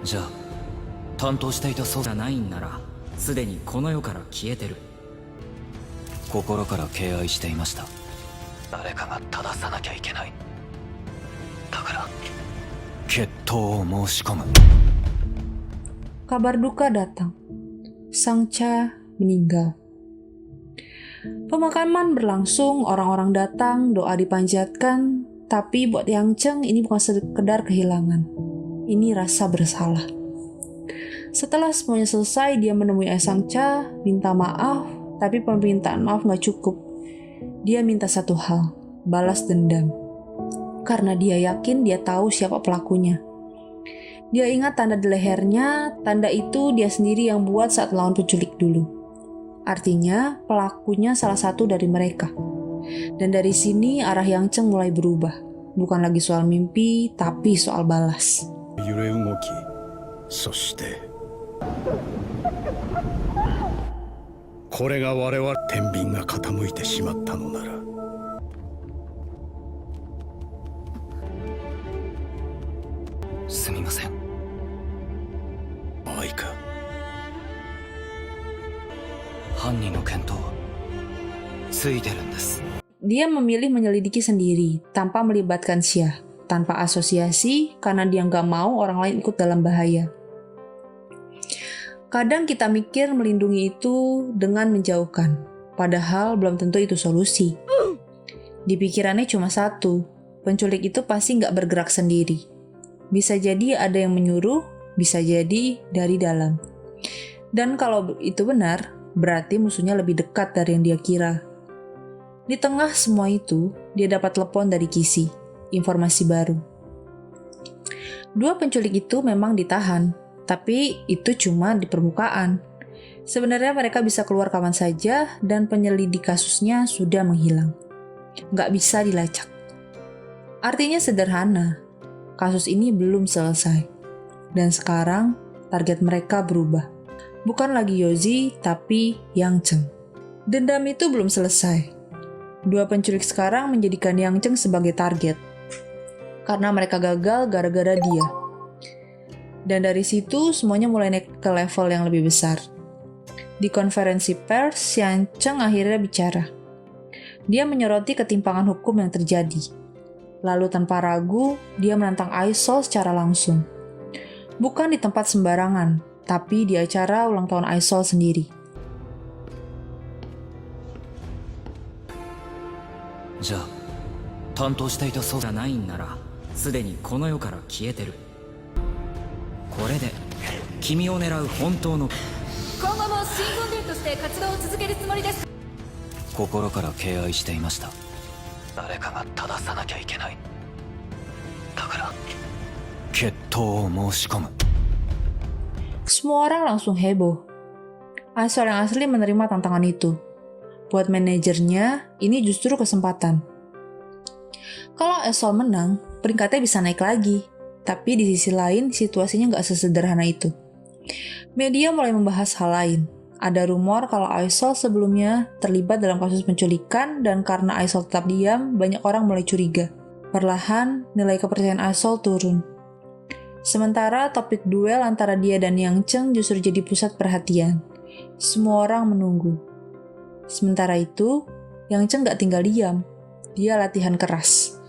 じゃあ担当していたそうじゃないんならすでにこの世から消えてる。心から敬愛していました。誰かが正さなきゃいけない。だから決闘を申し込む。 Kabar duka datang. Sang Cha meninggal. Pemakaman berlangsung, orang-orang datang, doa dipanjatkan, tapi buat Yang Cheng ini bukan sekedar kehilangan. Ini rasa bersalah. Setelah semuanya selesai, dia menemui Sang Cha, minta maaf, tapi permintaan maaf gak cukup. Dia minta satu hal, balas dendam. Karena dia yakin dia tahu siapa pelakunya. Dia ingat tanda di lehernya, tanda itu dia sendiri yang buat saat melawan penculik dulu. Artinya, pelakunya salah satu dari mereka. Dan dari sini arah Yang Cheng mulai berubah. Bukan lagi soal mimpi, tapi soal balas. 揺れ動き、そしてこれが我々天秤が傾いてしまったのなら、すみません。マイカ、犯人の見当ついてるんです。 Dia memilih menyelidiki sendiri, tanpa melibatkan Xia, tanpa asosiasi, karena dia nggak mau orang lain ikut dalam bahaya. Kadang kita mikir melindungi itu dengan menjauhkan, padahal belum tentu itu solusi. Di pikirannya cuma satu, penculik itu pasti nggak bergerak sendiri. Bisa jadi ada yang menyuruh, bisa jadi dari dalam. Dan kalau itu benar, berarti musuhnya lebih dekat dari yang dia kira. Di tengah semua itu, dia dapat telepon dari Kisi, informasi baru. Dua penculik itu memang ditahan, tapi itu cuma di permukaan. Sebenarnya mereka bisa keluar kapan saja dan penyelidik kasusnya sudah menghilang. Nggak bisa dilacak. Artinya sederhana, kasus ini belum selesai. Dan sekarang target mereka berubah. Bukan lagi Yozi, tapi Yang Cheng. Dendam itu belum selesai. Dua penculik sekarang menjadikan Yang Cheng sebagai target. Karena mereka gagal gara-gara dia. Dan dari situ semuanya mulai naik ke level yang lebih besar. Di konferensi pers, Yang Cheng akhirnya bicara. Dia menyoroti ketimpangan hukum yang terjadi. Lalu tanpa ragu, dia menantang Aisol secara langsung. Bukan di tempat sembarangan, tapi di acara ulang tahun Aisol sendiri. じゃあ担当していたそうじゃないんならすでにこの世から消えてる。これで君を狙う本当の。今後も新聞人として活動を続けるつもりです。心から敬愛していました。誰かが正さなきゃいけない。だから決闘を申し込む。 Semua orang langsung heboh. Aisol yang asli menerima tantangan itu. Buat manajernya, ini justru kesempatan. Kalau Aisol menang, peringkatnya bisa naik lagi. Tapi di sisi lain, situasinya nggak sesederhana itu. Media mulai membahas hal lain. Ada rumor kalau Aisol sebelumnya terlibat dalam kasus penculikan, dan karena Aisol tetap diam, banyak orang mulai curiga. Perlahan, nilai kepercayaan Aisol turun. Sementara topik duel antara dia dan Yang Cheng justru jadi pusat perhatian. Semua orang menunggu. Sementara itu, Yang Cheng gak tinggal diam. Dia latihan keras.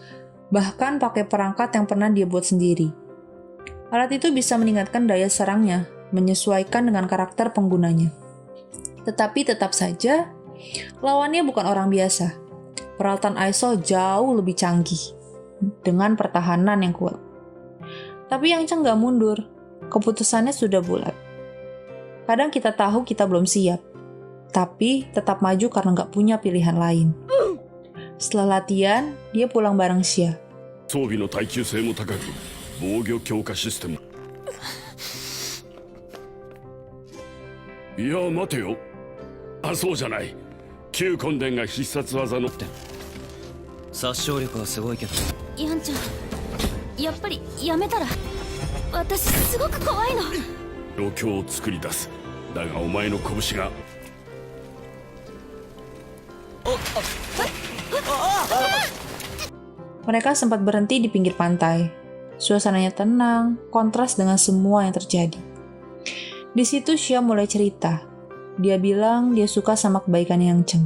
Bahkan pakai perangkat yang pernah dia buat sendiri. Alat itu bisa meningkatkan daya serangnya, menyesuaikan dengan karakter penggunanya. Tetapi tetap saja, lawannya bukan orang biasa. Peralatan Aisol jauh lebih canggih, dengan pertahanan yang kuat. Tapi Yang Cheng gak mundur. Keputusannya sudah bulat. Kadang kita tahu kita belum siap, tapi tetap maju karena gak punya pilihan lain. Setelah latihan, dia pulang bareng Xia. 装備の耐久性も高く、防御強化システム。いや待てよ。あ、そうじゃない。旧根伝が必殺技の。殺傷力はすごいけど。ヤンちゃん、やっぱりやめたら。私すごく怖いの。状況を作り出す。だがお前の拳が。 Mereka sempat berhenti di pinggir pantai. Suasananya tenang, kontras dengan semua yang terjadi. Di situ Xia mulai cerita. Dia bilang dia suka sama kebaikan Yang Cheng.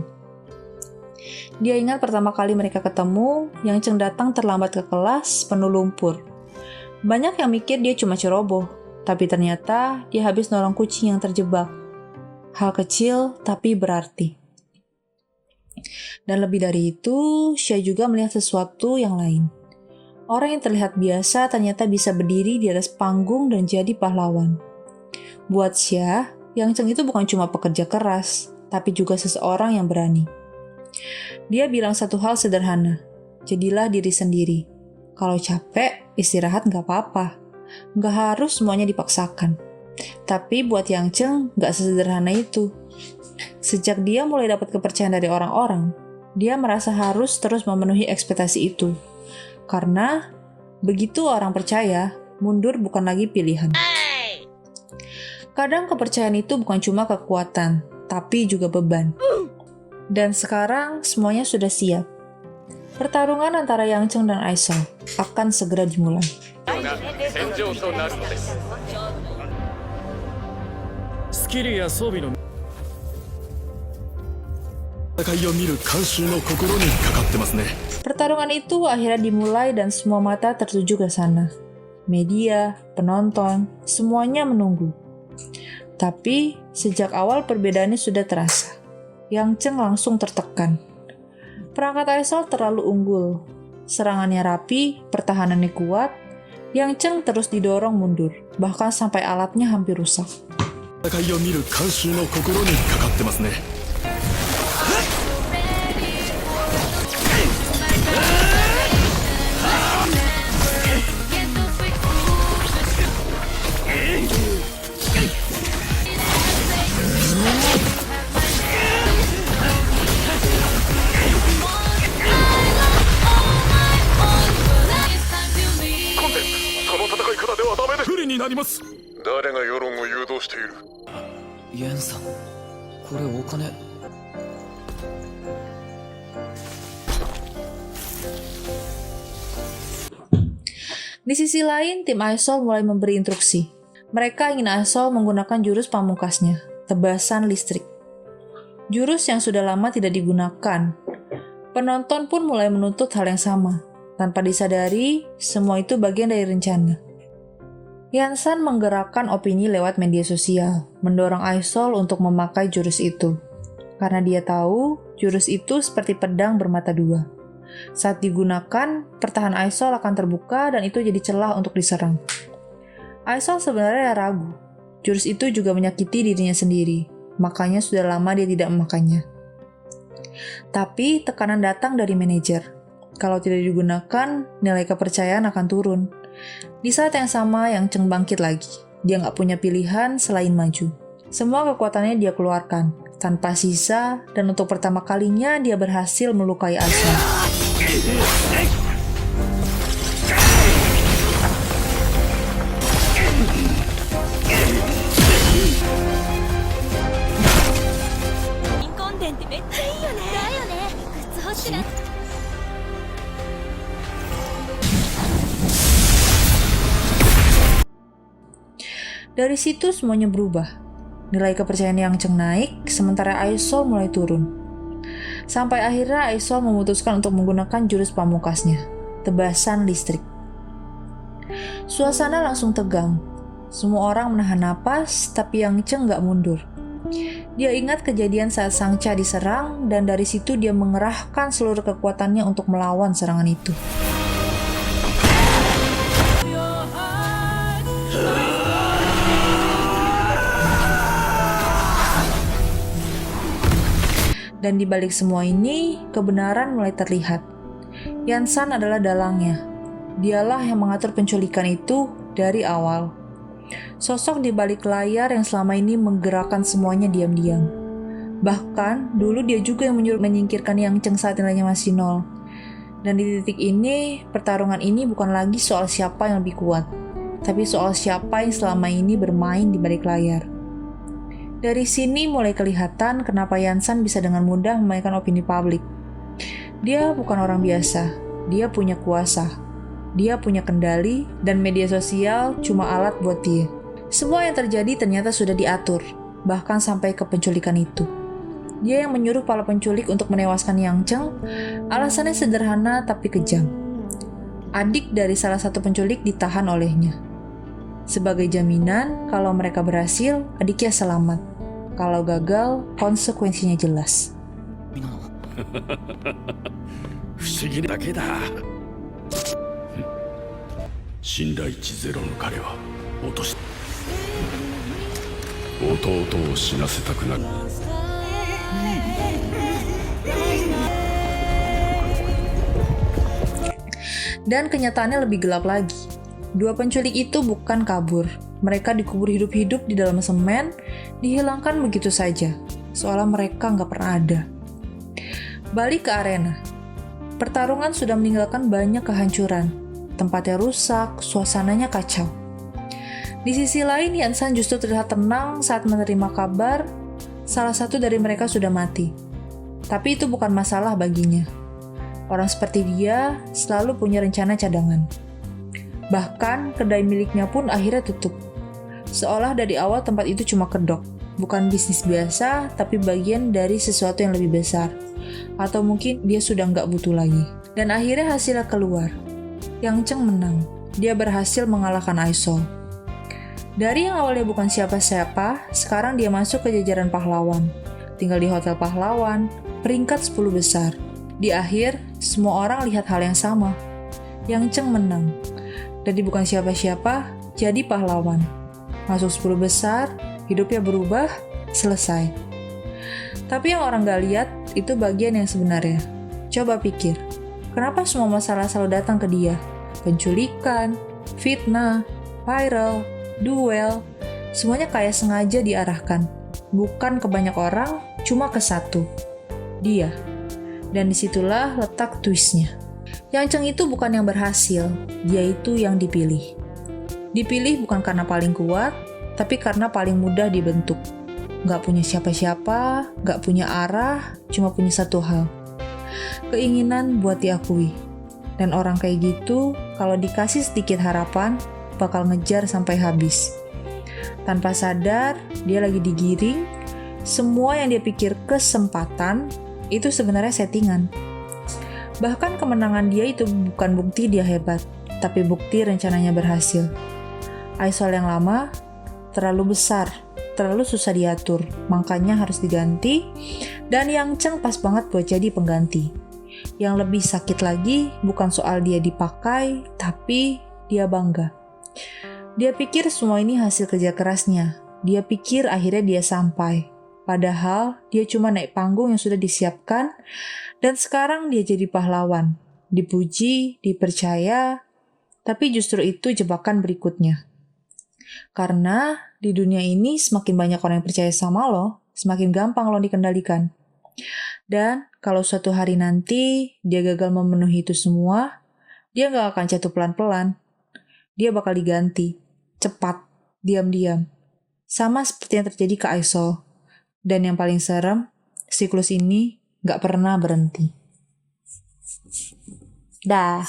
Dia ingat pertama kali mereka ketemu, Yang Cheng datang terlambat ke kelas penuh lumpur. Banyak yang mikir dia cuma ceroboh, tapi ternyata dia habis nolong kucing yang terjebak. Hal kecil tapi berarti. Dan lebih dari itu, Xia juga melihat sesuatu yang lain. Orang yang terlihat biasa ternyata bisa berdiri di atas panggung dan jadi pahlawan. Buat Xia, Yang Cheng itu bukan cuma pekerja keras, tapi juga seseorang yang berani. Dia bilang satu hal sederhana, jadilah diri sendiri. Kalau capek, istirahat nggak apa-apa. Nggak harus semuanya dipaksakan. Tapi buat Yang Cheng nggak sesederhana itu. Sejak dia mulai dapat kepercayaan dari orang-orang, dia merasa harus terus memenuhi ekspektasi itu. Karena begitu orang percaya, mundur bukan lagi pilihan. Kadang kepercayaan itu bukan cuma kekuatan, tapi juga beban. Dan sekarang semuanya sudah siap. Pertarungan antara Yang Cheng dan Aisol akan segera dimulai. スキルや装備の戦いを見る観衆の心にかかってますね。 Pertarungan itu akhirnya dimulai dan semua mata tertuju ke sana. Media, penonton, semuanya menunggu. Tapi sejak awal perbedaannya sudah terasa. Yang Cheng langsung tertekan. Perangkat Aisol terlalu unggul. Serangannya rapi, pertahanannya kuat. Yang Cheng terus didorong mundur, bahkan sampai alatnya hampir rusak. 戦いを見る観衆の心にかかってますね。 誰が世論を誘導している。イエンさん、これお金。 Di sisi lain, tim Aisol mulai memberi instruksi. Mereka ingin Aisol menggunakan jurus pamungkasnya, tebasan listrik. Jurus yang sudah lama tidak digunakan. Penonton pun mulai menuntut hal yang sama. Tanpa disadari, semua itu bagian dari rencana. Yansan menggerakkan opini lewat media sosial, mendorong Aisol untuk memakai jurus itu. Karena dia tahu, jurus itu seperti pedang bermata dua. Saat digunakan, pertahanan Aisol akan terbuka dan itu jadi celah untuk diserang. Aisol sebenarnya ragu. Jurus itu juga menyakiti dirinya sendiri, makanya sudah lama dia tidak memakainya. Tapi tekanan datang dari manajer. Kalau tidak digunakan, nilai kepercayaan akan turun. Di saat yang sama, Yang Cheng bangkit lagi. Dia nggak punya pilihan selain maju. Semua kekuatannya dia keluarkan, tanpa sisa, dan untuk pertama kalinya dia berhasil melukai Aisol. Dari situ semuanya berubah. Nilai kepercayaan Yang Cheng naik, sementara Aisol mulai turun. Sampai akhirnya Aisol memutuskan untuk menggunakan jurus pamungkasnya, tebasan listrik. Suasana langsung tegang. Semua orang menahan napas, tapi Yang Cheng gak mundur. Dia ingat kejadian saat Sang Cha diserang, dan dari situ dia mengerahkan seluruh kekuatannya untuk melawan serangan itu. Dan di balik semua ini, kebenaran mulai terlihat. Yansan adalah dalangnya. Dialah yang mengatur penculikan itu dari awal. Sosok di balik layar yang selama ini menggerakkan semuanya diam-diam. Bahkan, dulu dia juga yang menyuruh menyingkirkan Yang Cheng saat nilainya masih 0. Dan di titik ini, pertarungan ini bukan lagi soal siapa yang lebih kuat, tapi soal siapa yang selama ini bermain di balik layar. Dari sini mulai kelihatan kenapa Yansan bisa dengan mudah memainkan opini publik. Dia bukan orang biasa, dia punya kuasa. Dia punya kendali dan media sosial cuma alat buat dia. Semua yang terjadi ternyata sudah diatur, bahkan sampai ke penculikan itu. Dia yang menyuruh para penculik untuk menewaskan Yang Cheng. Alasannya sederhana tapi kejam. Adik dari salah satu penculik ditahan olehnya. Sebagai jaminan, kalau mereka berhasil, adiknya selamat. Kalau gagal, konsekuensinya jelas. 不思議だけだ。信頼値ゼロの彼は落とし弟を死なせたくなる。 Dan kenyataannya lebih gelap lagi. Dua penculik itu bukan kabur. Mereka dikubur hidup-hidup di dalam semen, dihilangkan begitu saja, seolah mereka nggak pernah ada. Balik ke arena. Pertarungan sudah meninggalkan banyak kehancuran. Tempatnya rusak, suasananya kacau. Di sisi lain, Yansan justru terlihat tenang saat menerima kabar salah satu dari mereka sudah mati. Tapi itu bukan masalah baginya. Orang seperti dia selalu punya rencana cadangan. Bahkan kedai miliknya pun akhirnya tutup. Seolah dari awal tempat itu cuma kedok. Bukan bisnis biasa, tapi bagian dari sesuatu yang lebih besar. Atau mungkin dia sudah nggak butuh lagi. Dan akhirnya hasilnya keluar. Yang Cheng menang. Dia berhasil mengalahkan Aisol. Dari yang awalnya bukan siapa-siapa, sekarang dia masuk ke jajaran pahlawan. Tinggal di Hotel Pahlawan, peringkat 10 besar. Di akhir, semua orang lihat hal yang sama. Yang Cheng menang. Jadi bukan siapa-siapa, jadi pahlawan. Masuk 10 besar, hidupnya berubah, selesai. Tapi yang orang gak lihat, itu bagian yang sebenarnya. Coba pikir, kenapa semua masalah selalu datang ke dia? Penculikan, fitnah, viral, duel, semuanya kayak sengaja diarahkan. Bukan ke banyak orang, cuma ke satu. Dia. Dan disitulah letak twistnya. Yang Cheng itu bukan yang berhasil, dia itu yang dipilih. Dipilih bukan karena paling kuat, tapi karena paling mudah dibentuk. Gak punya siapa-siapa, gak punya arah, cuma punya satu hal. Keinginan buat diakui. Dan orang kayak gitu, kalau dikasih sedikit harapan, bakal ngejar sampai habis. Tanpa sadar, dia lagi digiring, semua yang dia pikir kesempatan, itu sebenarnya settingan. Bahkan kemenangan dia itu bukan bukti dia hebat, tapi bukti rencananya berhasil. Aisol yang lama terlalu besar, terlalu susah diatur, makanya harus diganti, dan Yang Cheng pas banget buat jadi pengganti. Yang lebih sakit lagi bukan soal dia dipakai, tapi dia bangga. Dia pikir semua ini hasil kerja kerasnya. Dia pikir akhirnya dia sampai. Padahal dia cuma naik panggung yang sudah disiapkan, dan sekarang dia jadi pahlawan. Dipuji, dipercaya, tapi justru itu jebakan berikutnya. Karena di dunia ini semakin banyak orang yang percaya sama lo, semakin gampang lo dikendalikan. Dan kalau suatu hari nanti dia gagal memenuhi itu semua, dia gak akan jatuh pelan-pelan. Dia bakal diganti, cepat, diam-diam. Sama seperti yang terjadi ke Aisol. Dan yang paling serem, siklus ini gak pernah berhenti. Dah.